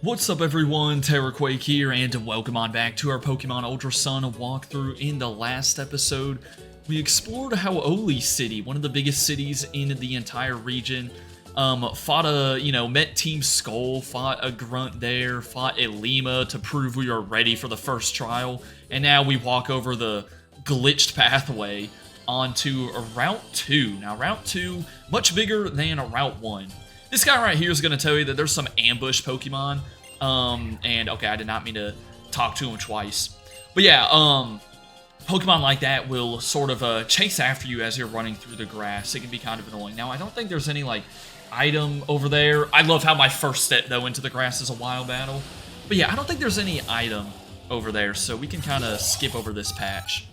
What's up everyone, Terraquake here, and welcome on back to our Pokemon Ultra Sun walkthrough. In the last episode, we explored Hau'oli City, one of the biggest cities in the entire region. Met Team Skull, fought a Grunt there, fought a Lima to prove we are ready for the first trial, and now we walk over the glitched pathway onto Route 2. Now, Route 2, much bigger than Route 1. This guy right here is going to tell you that there's some ambush Pokemon. Okay, I did not mean to talk to him twice. But yeah, Pokemon like that will sort of chase after you as you're running through the grass. It can be kind of annoying. Now, I don't think there's any, like, item over there. I love how my first step, though, into the grass is a wild battle. But yeah, I don't think there's any item over there, so we can kind of skip over this patch.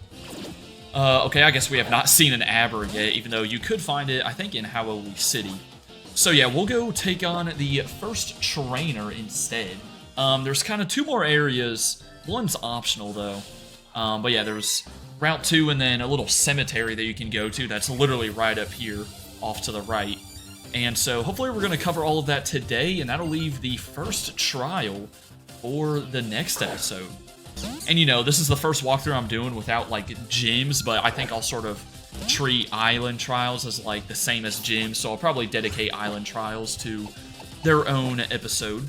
Okay, I guess we have not seen an Aber yet, even though you could find it, I think, in Hau'oli City. So yeah, we'll go take on the first trainer instead. There's kind of two more areas. One's optional though. But yeah, there's Route 2 and then a little cemetery that you can go to that's literally right up here off to the right. And so hopefully we're going to cover all of that today, and that'll leave the first trial for the next episode. And you know, this is the first walkthrough I'm doing without like gyms, but I think I'll sort of treat island trials as like the same as gyms, so I'll probably dedicate island trials to their own episode.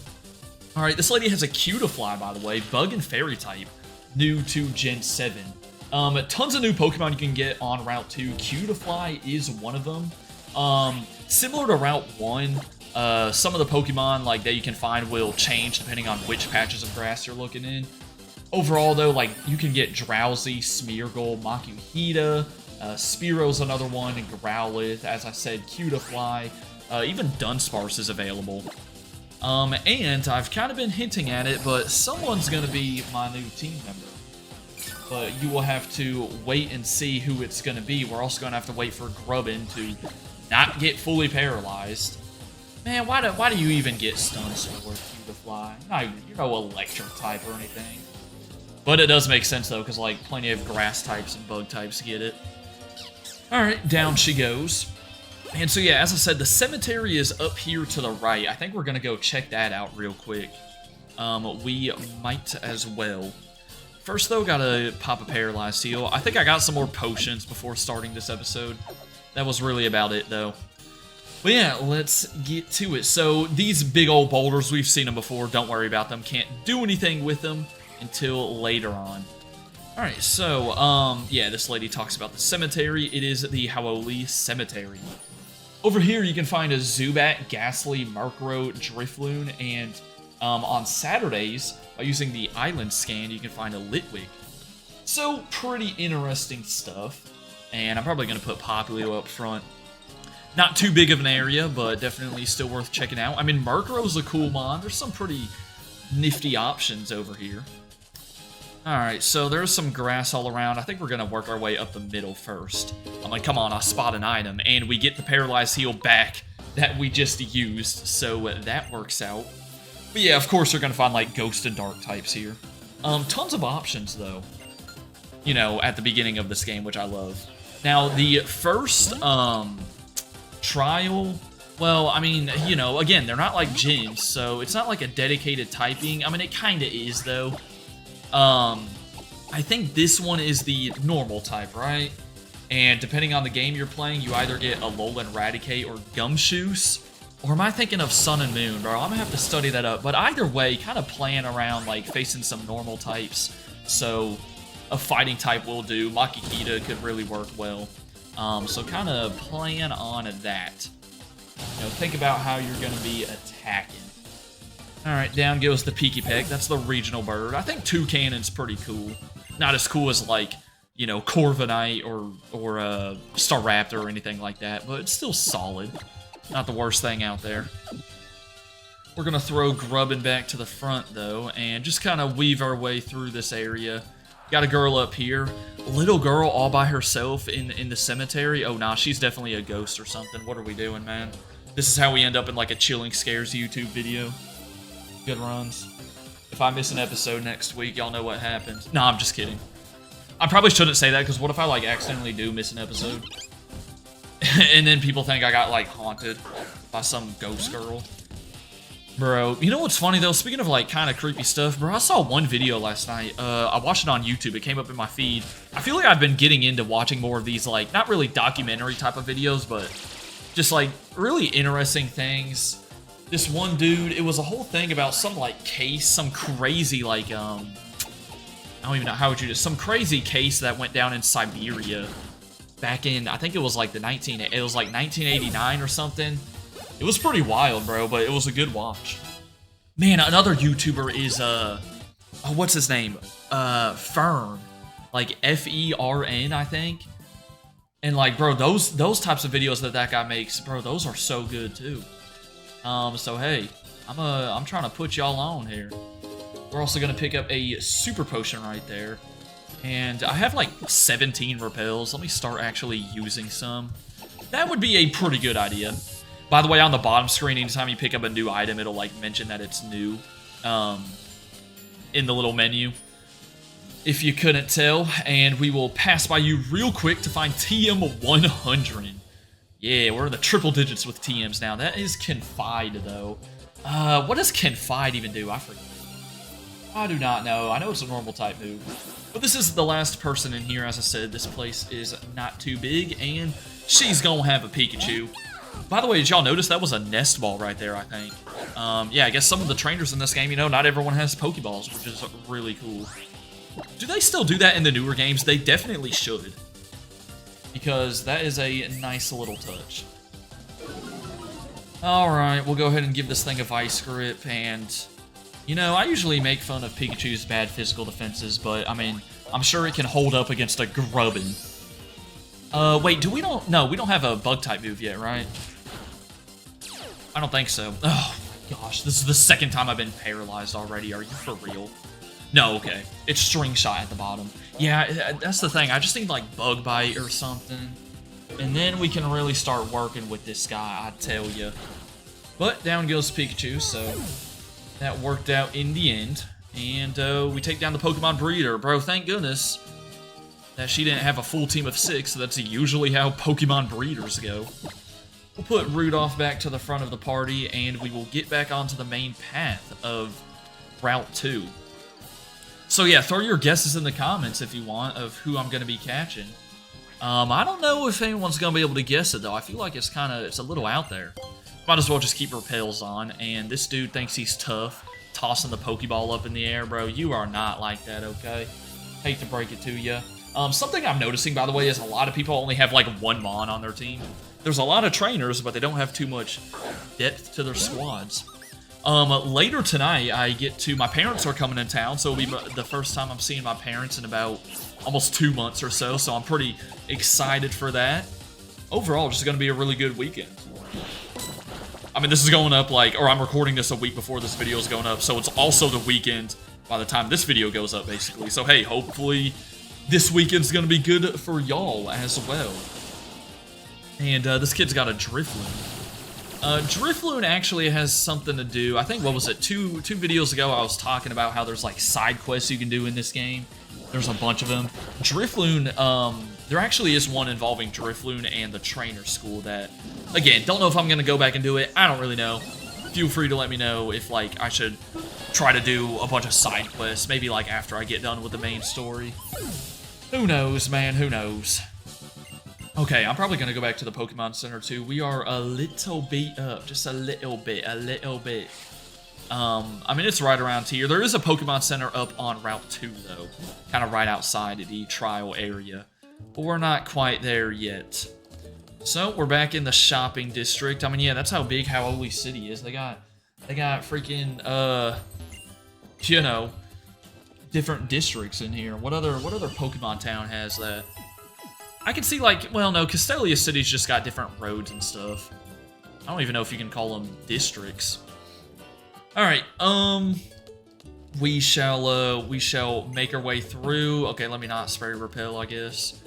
Alright, this lady has a Cutiefly, by the way, bug and fairy type, new to Gen 7. Tons of new Pokemon you can get on Route 2. Cutiefly is one of them. Similar to Route 1, some of the Pokemon like that you can find will change depending on which patches of grass you're looking in. Overall though, like you can get Drowsy, Smeargle, Makuhita, Spearow's another one, and Growlithe, as I said, Cutiefly, even Dunsparce is available. And I've kind of been hinting at it, but someone's going to be my new team member. But you will have to wait and see who it's going to be. We're also going to have to wait for Grubbin to not get fully paralyzed. Man, why do you even get Stun Sword, Cutiefly? You're no electric type or anything. But it does make sense, though, because, like, plenty of grass types and bug types get it. Alright, down she goes. And so, yeah, as I said, the cemetery is up here to the right. I think we're going to go check that out real quick. We might as well. First, though, gotta pop a Paralyzed Heal. I think I got some more potions before starting this episode. That was really about it, though. But yeah, let's get to it. So, these big old boulders, we've seen them before. Don't worry about them. Can't do anything with them until later on. Alright, so, yeah, this lady talks about the cemetery. It is the Hau'oli Cemetery. Over here, you can find a Zubat, Ghastly, Murkrow, Drifloon, and on Saturdays, by using the island scan, you can find a Litwick. So, pretty interesting stuff. And I'm probably going to put Popplio up front. Not too big of an area, but definitely still worth checking out. I mean, Murkrow's a cool mon. There's some pretty nifty options over here. Alright, so there's some grass all around. I think we're going to work our way up the middle first. I'm like, come on, I spot an item. And we get the Paralyzed Heal back that we just used, so that works out. But yeah, of course, we're going to find, like, Ghost and Dark types here. Tons of options, though. You know, at the beginning of this game, which I love. Now, the first, trial... Well, I mean, you know, again, they're not like gyms, so it's not like a dedicated typing. I mean, it kind of is, though. I think this one is the normal type, right? And depending on the game you're playing, you either get Alolan Raticate or Gumshoos. Or am I thinking of Sun and Moon, bro? I'm gonna have to study that up. But either way, kind of playing around, like, facing some normal types. So, a fighting type will do. Makuhita could really work well. So kind of playing on that. You know, think about how you're gonna be attacking. Alright, down goes the Pikipek. That's the regional bird. I think Toucannon's pretty cool. Not as cool as, like, you know, Corviknight or Staraptor or anything like that, but it's still solid. Not the worst thing out there. We're going to throw Grubbin back to the front, though, and just kind of weave our way through this area. Got a girl up here. Little girl all by herself in the cemetery. Oh, nah, she's definitely a ghost or something. What are we doing, man? This is how we end up in, like, a Chilling Scares YouTube video. Good runs. If I miss an episode next week, y'all know what happens. Nah, I'm just kidding. I probably shouldn't say that, because what if I, like, accidentally do miss an episode? And then people think I got, like, haunted by some ghost girl. Bro, you know what's funny though? Speaking of like kind of creepy stuff, bro, I saw one video last night. I watched it on YouTube. It came up in my feed. I feel like I've been getting into watching more of these, like, not really documentary type of videos, but just like really interesting things. This one dude, it was a whole thing about some like case, some crazy like, I don't even know how would you just, some crazy case that went down in Siberia back in, I think it was like it was like 1989 or something. It was pretty wild, bro, but it was a good watch. Man, another YouTuber is, oh, what's his name? Fern. Like, Fern, I think. And, like, bro, those types of videos that guy makes, bro, those are so good, too. So, hey, I'm trying to put y'all on here. We're also gonna pick up a super potion right there. And I have, like, 17 repels. Let me start actually using some. That would be a pretty good idea. By the way, on the bottom screen, anytime you pick up a new item, it'll, like, mention that it's new in the little menu, if you couldn't tell. And we will pass by you real quick to find TM 100. Yeah, we're in the triple digits with TMs now. That is Confide, though. What does Confide even do? I forget. I do not know. I know it's a normal type move. But this is the last person in here. As I said, this place is not too big, and she's gonna have a Pikachu. By the way, did y'all notice that was a nest ball right there, I think? Yeah, I guess some of the trainers in this game, you know, not everyone has Pokeballs, which is really cool. Do they still do that in the newer games? They definitely should. Because that is a nice little touch. Alright, we'll go ahead and give this thing a Vice Grip, and... You know, I usually make fun of Pikachu's bad physical defenses, but, I mean, I'm sure it can hold up against a Grubbin. Wait, we don't have a Bug-type move yet, right? I don't think so. Oh, gosh, this is the second time I've been paralyzed already. Are you for real? No, okay. It's String Shot at the bottom. Yeah, that's the thing. I just need, like, Bug Bite or something. And then we can really start working with this guy, I tell you. But down goes Pikachu, so that worked out in the end. And we take down the Pokemon Breeder. Bro, thank goodness that she didn't have a full team of 6. That's usually how Pokemon Breeders go. We'll put Rudolph back to the front of the party, and we will get back onto the main path of Route 2. So yeah, throw your guesses in the comments if you want of who I'm going to be catching. I don't know if anyone's going to be able to guess it, though. I feel like it's a little out there. Might as well just keep repels on, and this dude thinks he's tough, tossing the Pokeball up in the air. Bro, you are not like that, okay? Hate to break it to you. Something I'm noticing, by the way, is a lot of people only have, like, one Mon on their team. There's a lot of trainers, but they don't have too much depth to their squads. Later tonight, my parents are coming in town, so it'll be the first time I'm seeing my parents in about almost 2 months or so I'm pretty excited for that. Overall, it's going to be a really good weekend. I mean, this is going up, or I'm recording this a week before this video is going up, so it's also the weekend by the time this video goes up, basically. So, hey, hopefully this weekend's going to be good for y'all as well. And this kid's got a Drifloon. Drifloon actually has something to do. I think, what was it, two videos ago I was talking about how there's, like, side quests you can do in this game. There's a bunch of them. Drifloon, there actually is one involving Drifloon and the trainer school that, again, don't know if I'm going to go back and do it. I don't really know. Feel free to let me know if, like, I should try to do a bunch of side quests, maybe, like, after I get done with the main story. Who knows, man, who knows? Okay, I'm probably going to go back to the Pokemon Center, too. We are a little beat up, just a little bit. I mean, it's right around here. There is a Pokemon Center up on Route 2, though. Kind of right outside of the trial area. But we're not quite there yet. So, we're back in the shopping district. I mean, yeah, that's how big Hau'oli City is. They got freaking, you know, different districts in here. What other Pokemon town has that? I can see, like, well, no, Castelia City's just got different roads and stuff. I don't even know if you can call them districts. Alright, we shall make our way through. Okay, let me not spray repel, I guess.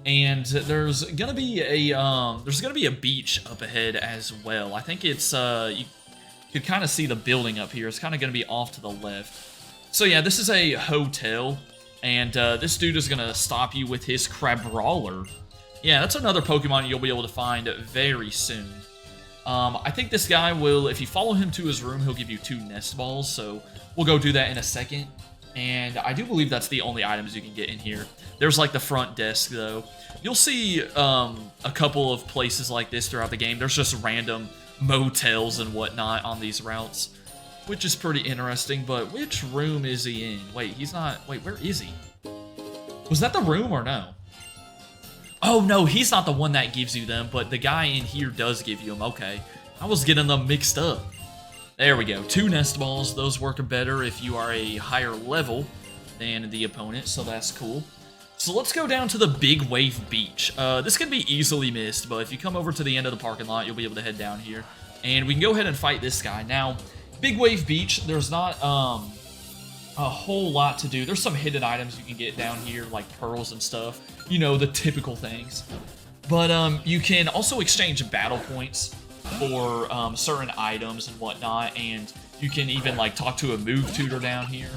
And there's gonna be a beach up ahead as well. I think it's you could kind of see the building up here. It's kind of gonna be off to the left. So yeah, this is a hotel, and this dude is gonna stop you with his Crabrawler. Yeah, that's another Pokemon you'll be able to find very soon. I think this guy will, if you follow him to his room, he'll give you 2 nest balls, so we'll go do that in a second. And I do believe that's the only items you can get in here. There's like the front desk, though. You'll see a couple of places like this throughout the game. There's just random motels and whatnot on these routes, which is pretty interesting. But which room is he in? Wait, he's not... Wait, where is he? Was that the room or no? Oh, no, he's not the one that gives you them, but the guy in here does give you them. Okay, I was getting them mixed up. There we go. 2 nest balls. Those work better if you are a higher level than the opponent, so that's cool. So let's go down to the Big Wave Beach. This can be easily missed, but if you come over to the end of the parking lot, you'll be able to head down here. And we can go ahead and fight this guy. Now, Big Wave Beach, there's not a whole lot to do. There's some hidden items you can get down here, like pearls and stuff. You know, the typical things. But you can also exchange battle points for certain items and whatnot, and you can even like talk to a move tutor down here.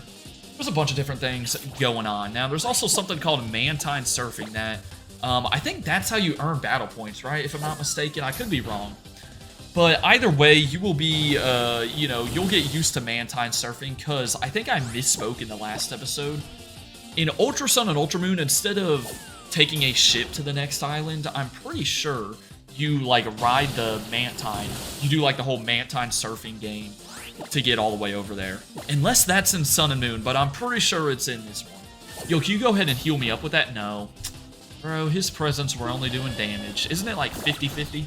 There's a bunch of different things going on. Now, there's also something called Mantine Surfing that I think that's how you earn battle points, right? If I'm not mistaken, I could be wrong. But either way, you will be, you know, you'll get used to Mantine Surfing, because I think I misspoke in the last episode. In Ultra Sun and Ultra Moon, instead of taking a ship to the next island, I'm pretty sure you, like, ride the Mantine. You do, like, the whole Mantine Surfing game to get all the way over there. Unless that's in Sun and Moon, but I'm pretty sure it's in this one. Yo, can you go ahead and heal me up with that? No. Bro, his presents were only doing damage. Isn't it like 50-50?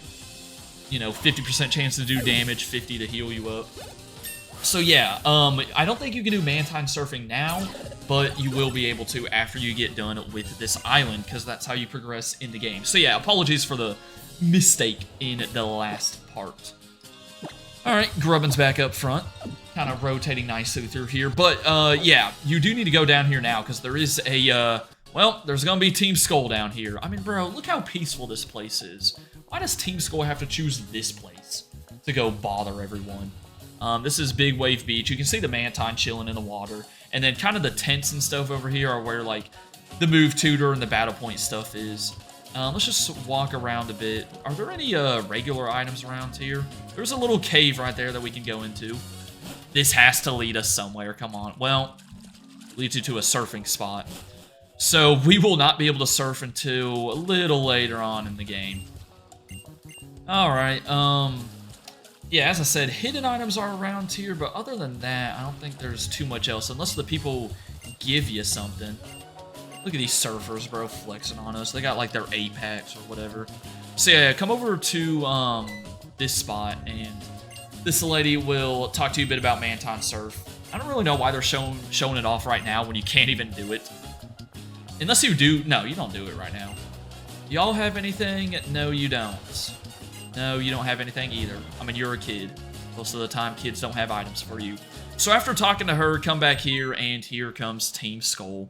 You know, 50% chance to do damage, 50 to heal you up. So yeah, I don't think you can do Mantine Surfing now, but you will be able to after you get done with this island, because that's how you progress in the game. So yeah, apologies for the mistake in the last part. Alright, Grubbin's back up front, kind of rotating nicely through here. But yeah, you do need to go down here now, because there is a, well, there's going to be Team Skull down here. I mean, bro, look how peaceful this place is. Why does Team Skull have to choose this place to go bother everyone? This is Big Wave Beach. You can see the Mantine chilling in the water. And then kind of the tents and stuff over here are where, like, the move tutor and the battle point stuff is. Let's just walk around a bit. Are there any regular items around here? There's a little cave right there that we can go into. This has to lead us somewhere. Come on. Well, leads you to a surfing spot. So we will not be able to surf until a little later on in the game. Alright, yeah, as I said, hidden items are around here, but other than that, I don't think there's too much else, unless the people give you something. Look at these surfers, bro, flexing on us. They got, like, their Apex or whatever. So, yeah, come over to, this spot, and this lady will talk to you a bit about Mantine Surf. I don't really know why they're showing it off right now when you can't even do it. Unless you do... No, you don't do it right now. Y'all have anything? No, you don't. No, you don't have anything either. I mean, you're a kid. Most of the time, kids don't have items for you. So after talking to her, come back here, and here comes Team Skull.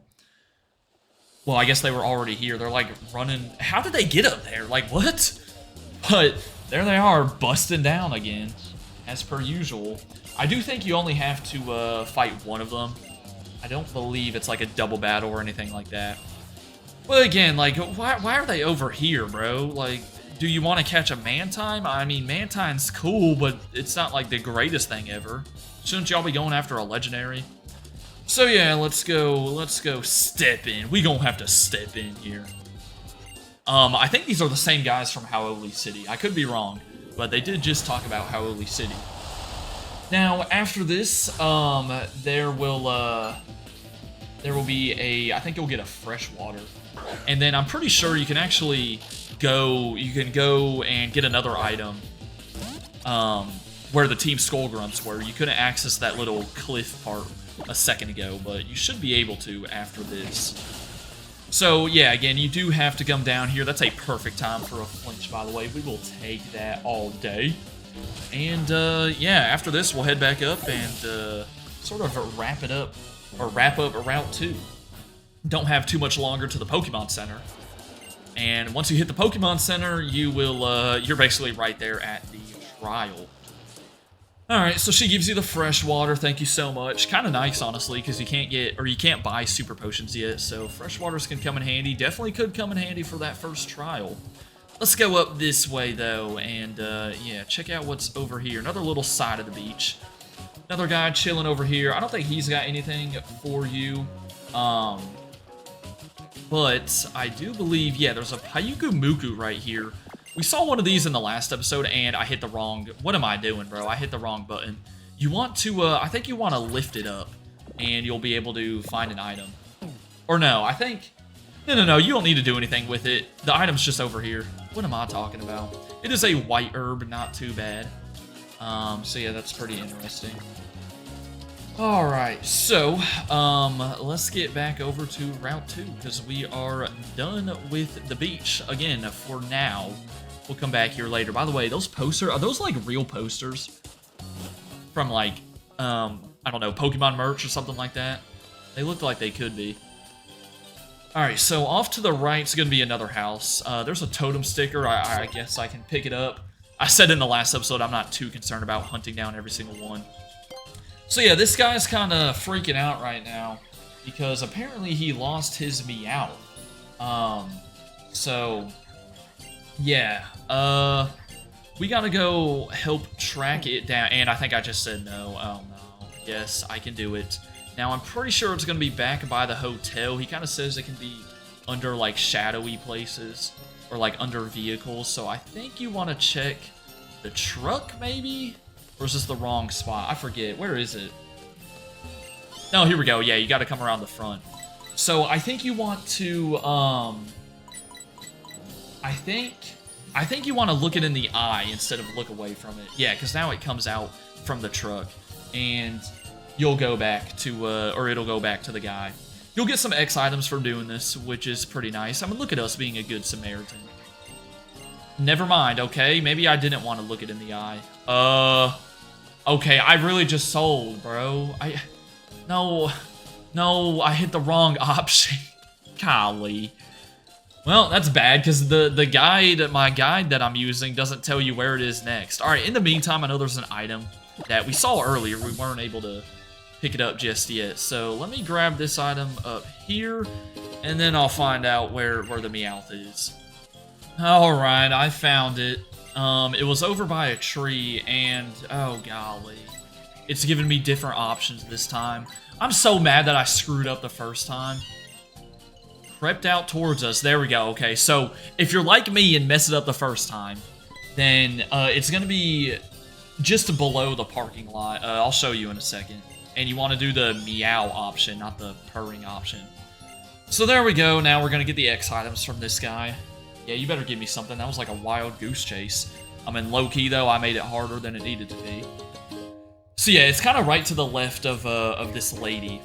Well, I guess they were already here. They're, like, running... How did they get up there? Like, what? But there they are, busting down again, as per usual. I do think you only have to fight one of them. I don't believe it's, like, a double battle or anything like that. Well, again, like, why are they over here, bro? Like... Do you want to catch a Mantine? I mean, Mantine's cool, but it's not like the greatest thing ever. Shouldn't y'all be going after a legendary? So yeah, let's go step in. We gonna have to step in here. I think these are the same guys from Hau'oli City. I could be wrong, but they did just talk about Hau'oli City. Now, after this, there will be a, I think you'll get a fresh water. And then I'm pretty sure you can actually go and get another item where the Team Skull Grunts were. You couldn't access that little cliff part a second ago, but you should be able to after this. So yeah, again, you do have to come down here. That's a perfect time for a flinch, by the way. We will take that all day. And yeah, after this, we'll head back up and sort of wrap up Route 2. Don't have too much longer to the Pokemon Center. And once you hit the Pokemon Center, you will, you're basically right there at the trial. Alright, so she gives you the fresh water, thank you so much. Kind of nice, honestly, because you can't buy super potions yet, so fresh waters can come in handy. Definitely could come in handy for that first trial. Let's go up this way, though, and, yeah, check out what's over here. Another little side of the beach. Another guy chilling over here. I don't think he's got anything for you. But I do believe, yeah, there's a Payuku Muku right here. We saw one of these in the last episode, and I hit the wrong... What am I doing, bro? I hit the wrong button. You want to, I think you want to lift it up, and you'll be able to find an item. Or no, I think... No, you don't need to do anything with it. The item's just over here. What am I talking about? It is a white herb, not too bad. So yeah, that's pretty interesting. Alright, so, let's get back over to Route 2, because we are done with the beach. Again, for now. We'll come back here later. By the way, those posters, are those, like, real posters? From, like, I don't know, Pokemon merch or something like that? They look like they could be. Alright, so off to the right is going to be another house. There's a totem sticker. I guess I can pick it up. I said in the last episode I'm not too concerned about hunting down every single one. So yeah, this guy's kind of freaking out right now because apparently he lost his Meowth. So yeah, we gotta go help track it down. And I think I just said no. Oh no. Yes, I can do it. Now I'm pretty sure it's gonna be back by the hotel. He kind of says it can be under like shadowy places or like under vehicles. So I think you want to check the truck maybe? Or is this the wrong spot? I forget. Where is it? No, here we go. Yeah, you got to come around the front. So I think you want to, I think you want to look it in the eye instead of look away from it. Yeah, because now it comes out from the truck. And you'll go back to, or it'll go back to the guy. You'll get some X items for doing this, which is pretty nice. I mean, look at us being a good Samaritan. Never mind, okay? Maybe I didn't want to look it in the eye. Okay, I really just sold, bro. No, I hit the wrong option. Golly. Well, that's bad, because the guide, my guide that I'm using doesn't tell you where it is next. Alright, in the meantime, I know there's an item that we saw earlier. We weren't able to pick it up just yet. So let me grab this item up here, and then I'll find out where the Meowth is. Alright, I found it. It was over by a tree, and oh golly. It's giving me different options this time. I'm so mad that I screwed up the first time. Crept out towards us. There we go. Okay, so if you're like me and mess it up the first time, then it's going to be just below the parking lot. I'll show you in a second. And you want to do the meow option, not the purring option. So there we go. Now we're going to get the X items from this guy. Yeah, you better give me something. That was like a wild goose chase. I mean, low-key, though, I made it harder than it needed to be. So yeah, it's kind of right to the left of this lady.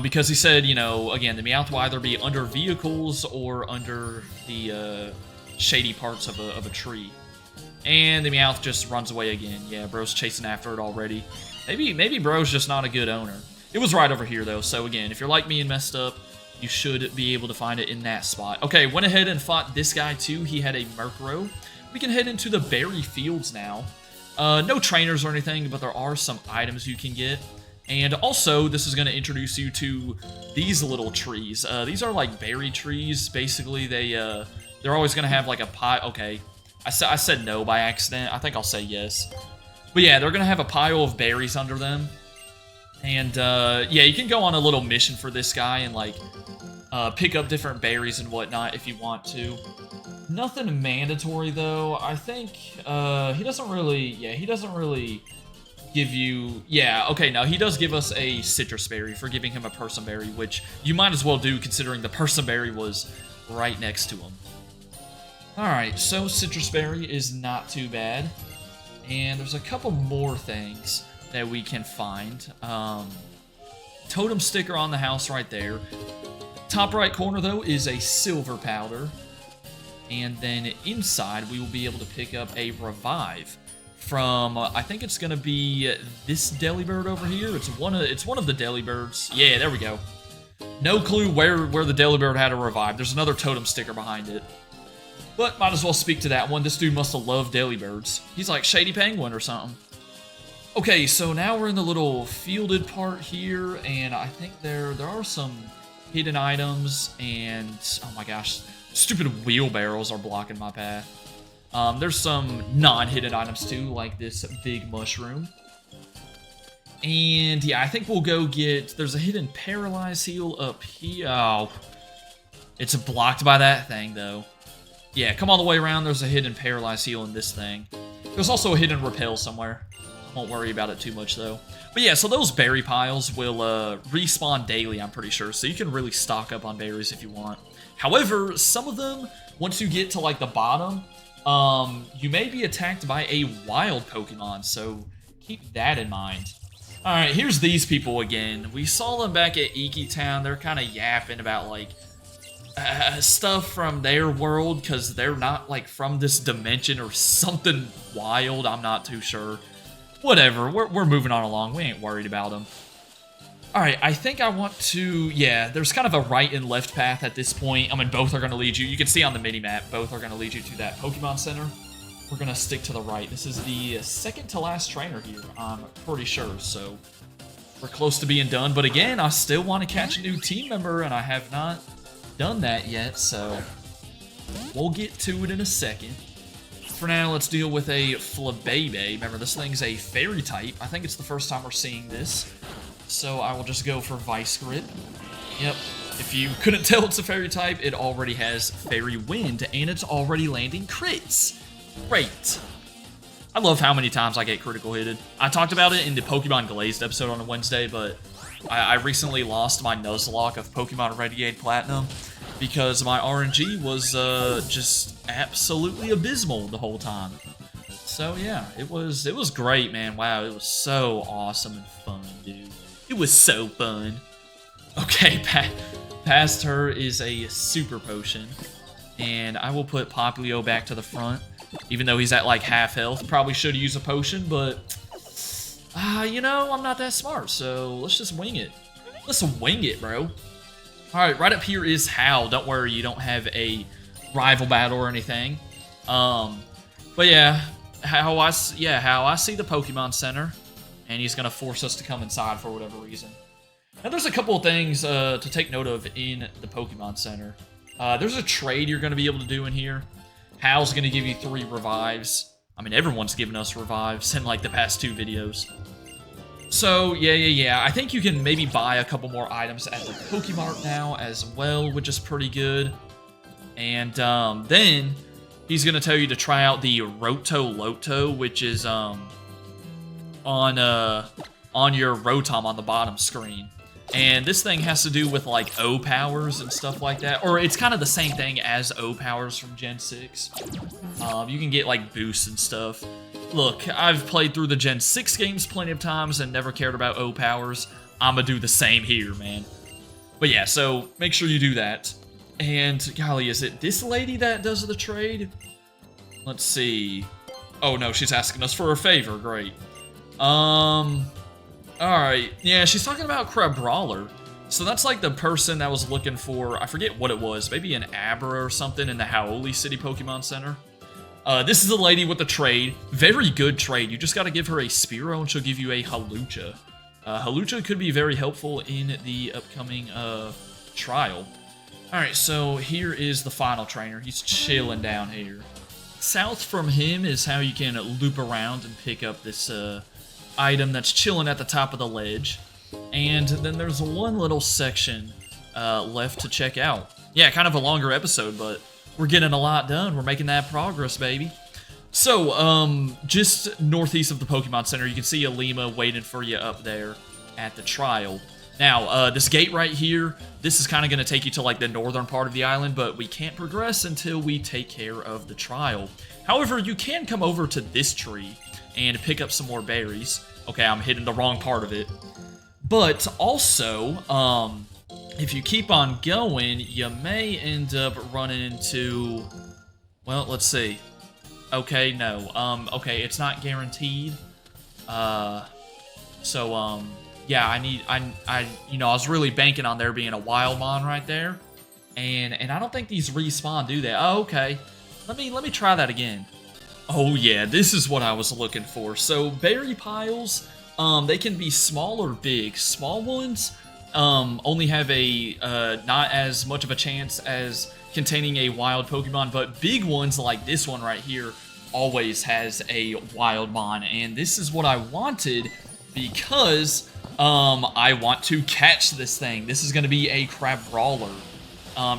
Because he said, you know, again, the Meowth will either be under vehicles or under the shady parts of a tree. And the Meowth just runs away again. Yeah, bro's chasing after it already. Maybe bro's just not a good owner. It was right over here, though. So again, if you're like me and messed up, you should be able to find it in that spot. Okay, went ahead and fought this guy too. He had a Murkrow. We can head into the berry fields now. No trainers or anything, but there are some items you can get. And also, this is going to introduce you to these little trees. These are like berry trees. Basically, they're always going to have like a pile. Okay, I said no by accident. I think I'll say yes. But yeah, they're going to have a pile of berries under them. And yeah, you can go on a little mission for this guy and like pick up different berries and whatnot if you want to. Nothing mandatory though. I think he doesn't really give you... Yeah, okay, no, he does give us a citrus berry for giving him a person berry, which you might as well do considering the person berry was right next to him. Alright, so citrus berry is not too bad. And there's a couple more things that we can find. Totem sticker on the house right there. Top right corner, though, is a silver powder. And then inside, we will be able to pick up a revive from, I think it's going to be this Delibird over here. It's one of the Delibirds. Yeah, there we go. No clue where the Delibird had a revive. There's another totem sticker behind it. But might as well speak to that one. This dude must have loved Delibirds. He's like Shady Penguin or something. Okay, so now we're in the little fielded part here, and I think there are some hidden items, and oh my gosh, Stupid wheelbarrows are blocking my path. There's some non-hidden items too, like this big mushroom. And yeah, I think we'll go get... There's a hidden paralyze heal up here. Oh, it's blocked by that thing, though. Yeah, come all the way around. There's a hidden paralyze heal in this thing. There's also a hidden repel somewhere. Won't worry about it too much, though. But yeah, so those berry piles will respawn daily, I'm pretty sure. So you can really stock up on berries if you want. However, some of them, once you get to, like, the bottom, you may be attacked by a wild Pokemon. So keep that in mind. Alright, here's these people again. We saw them back at Iki Town. They're kind of yapping about, like, stuff from their world, because they're not, like, from this dimension or something wild. I'm not too sure. Whatever, we're moving on along. We ain't worried about them. Alright, I think I want to... Yeah, there's kind of a right and left path at this point. I mean, both are going to lead you. You can see on the mini-map, both are going to lead you to that Pokemon Center. We're going to stick to the right. This is the second to last trainer here, I'm pretty sure, so we're close to being done. But again, I still want to catch a new team member, and I have not done that yet, so we'll get to it in a second. For now, let's deal with a Flabebe. Remember, this thing's a fairy type. I think it's the first time we're seeing this, so I will just go for Vice Grip. Yep. If you couldn't tell it's a fairy type, it already has Fairy Wind, and it's already landing crits. Great. I love how many times I get critical hitted. I talked about it in the Pokemon Glazed episode on a Wednesday, but I recently lost my Nuzlocke of Pokemon Radiate Platinum because my RNG was just absolutely abysmal the whole time. So yeah, it was great, man. Wow, it was so awesome and fun, dude. It was so fun. Okay, past her is a Super Potion, and I will put Popplio back to the front. Even though he's at, like, half health. Probably should use a potion, but... you know, I'm not that smart, so let's just wing it. Let's wing it, bro. Alright, right up here is Hal. Don't worry, you don't have a rival battle or anything. But yeah, how I see the Pokemon Center, and he's gonna force us to come inside for whatever reason. Now, there's a couple of things to take note of in the Pokemon Center. There's a trade you're gonna be able to do in here. Hal's gonna give you 3 revives. I mean, everyone's given us revives in, like, the past 2 videos. So, yeah. I think you can maybe buy a couple more items at the Pokemart now as well, which is pretty good. And, then he's gonna tell you to try out the Roto-Loto, which is, on your Rotom on the bottom screen. And this thing has to do with, like, O-Powers and stuff like that. Or it's kind of the same thing as O-Powers from Gen 6. You can get, like, boosts and stuff. Look, I've played through the Gen 6 games plenty of times and never cared about O-Powers. I'm gonna do the same here, man. But yeah, so make sure you do that. And, golly, is it this lady that does the trade? Let's see. Oh, no, she's asking us for a favor. Great. Alright, yeah, she's talking about Crabrawler. So that's like the person that was looking for, I forget what it was, maybe an Abra or something in the Hau'oli City Pokemon Center. This is the lady with the trade. Very good trade. You just gotta give her a Spearow and she'll give you a Hawlucha. Hawlucha could be very helpful in the upcoming trial. Alright, so here is the final trainer. He's chilling down here. South from him is how you can loop around and pick up this item that's chilling at the top of the ledge. And then there's one little section left to check out. Yeah, kind of a longer episode, but we're getting a lot done. We're making that progress, baby. So, just northeast of the Pokemon Center, you can see a Lima waiting for you up there at the trial. Now, this gate right here, this is kind of going to take you to, like, the northern part of the island, but we can't progress until we take care of the trial. However, you can come over to this tree and pick up some more berries. Okay, I'm hitting the wrong part of it. But also, if you keep on going, you may end up running into... Well, let's see. Okay, no. Okay, it's not guaranteed. Yeah, I was really banking on there being a Wildmon right there. And I don't think these respawn do that. Oh, okay. Let me try that again. Oh yeah, this is what I was looking for. So berry piles, they can be small or big. Small ones, only have a not as much of a chance as containing a wild Pokemon, but big ones like this one right here always has a wild Mon, and this is what I wanted because I want to catch this thing. This is going to be a Crabrawler.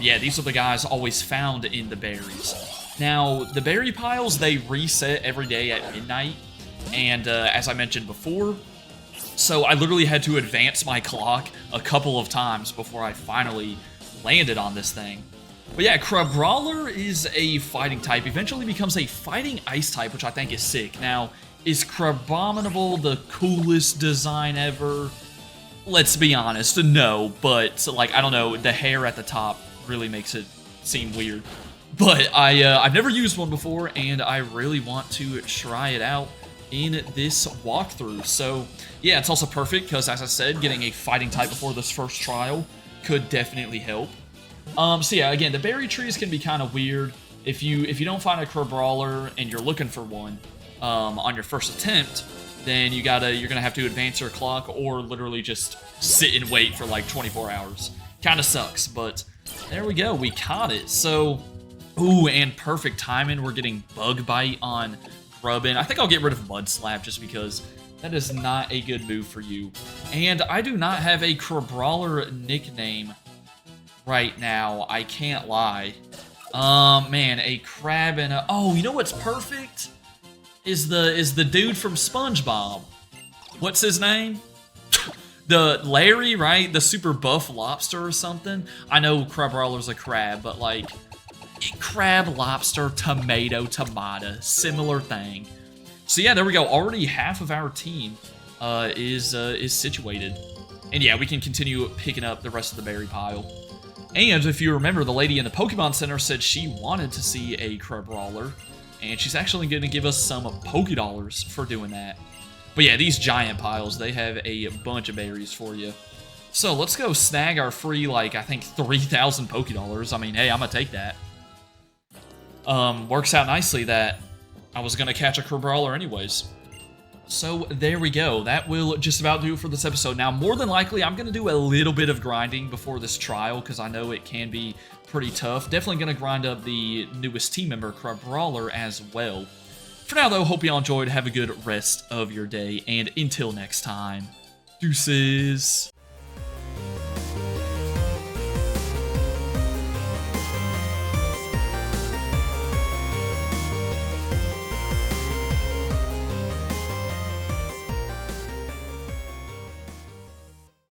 Yeah, these are the guys always found in the berries. Now, the berry piles, they reset every day at midnight, and as I mentioned before, so I literally had to advance my clock a couple of times before I finally landed on this thing. But yeah, Crabrawler is a fighting type, eventually becomes a fighting ice type, which I think is sick. Now, is Crabominable the coolest design ever? Let's be honest, no, but like, I don't know, the hair at the top really makes it seem weird. But I've never used one before, and I really want to try it out in this walkthrough. So yeah, it's also perfect because, as I said, getting a fighting type before this first trial could definitely help. So yeah, again, the berry trees can be kind of weird. If you don't find a Crabrawler and you're looking for one on your first attempt, then you're gonna have to advance your clock or literally just sit and wait for like 24 hours. Kind of sucks, but there we go, we caught it. So, ooh, and perfect timing. We're getting Bug Bite on Grubbin. I think I'll get rid of Mud Slap just because that is not a good move for you. And I do not have a Crabrawler nickname right now, I can't lie. Man, a crab and a... Oh, you know what's perfect? Is the dude from SpongeBob. What's his name? The Larry, right? The super buff lobster or something? I know Crabrawler's a crab, but like... crab, lobster, tomato, similar thing. So yeah, there we go. Already half of our team is situated. And yeah, we can continue picking up the rest of the berry pile. And if you remember, the lady in the Pokemon Center said she wanted to see a Crabrawler, and she's actually going to give us some Pokédollars for doing that. But yeah, these giant piles, they have a bunch of berries for you. So let's go snag our free, like, I think 3,000 Pokédollars. I mean, hey, I'm going to take that. Works out nicely that I was going to catch a Crabrawler anyways. So there we go. That will just about do it for this episode. Now, more than likely, I'm going to do a little bit of grinding before this trial because I know it can be pretty tough. Definitely going to grind up the newest team member, Crabrawler, as well. For now, though, hope you all enjoyed. Have a good rest of your day, and until next time, deuces.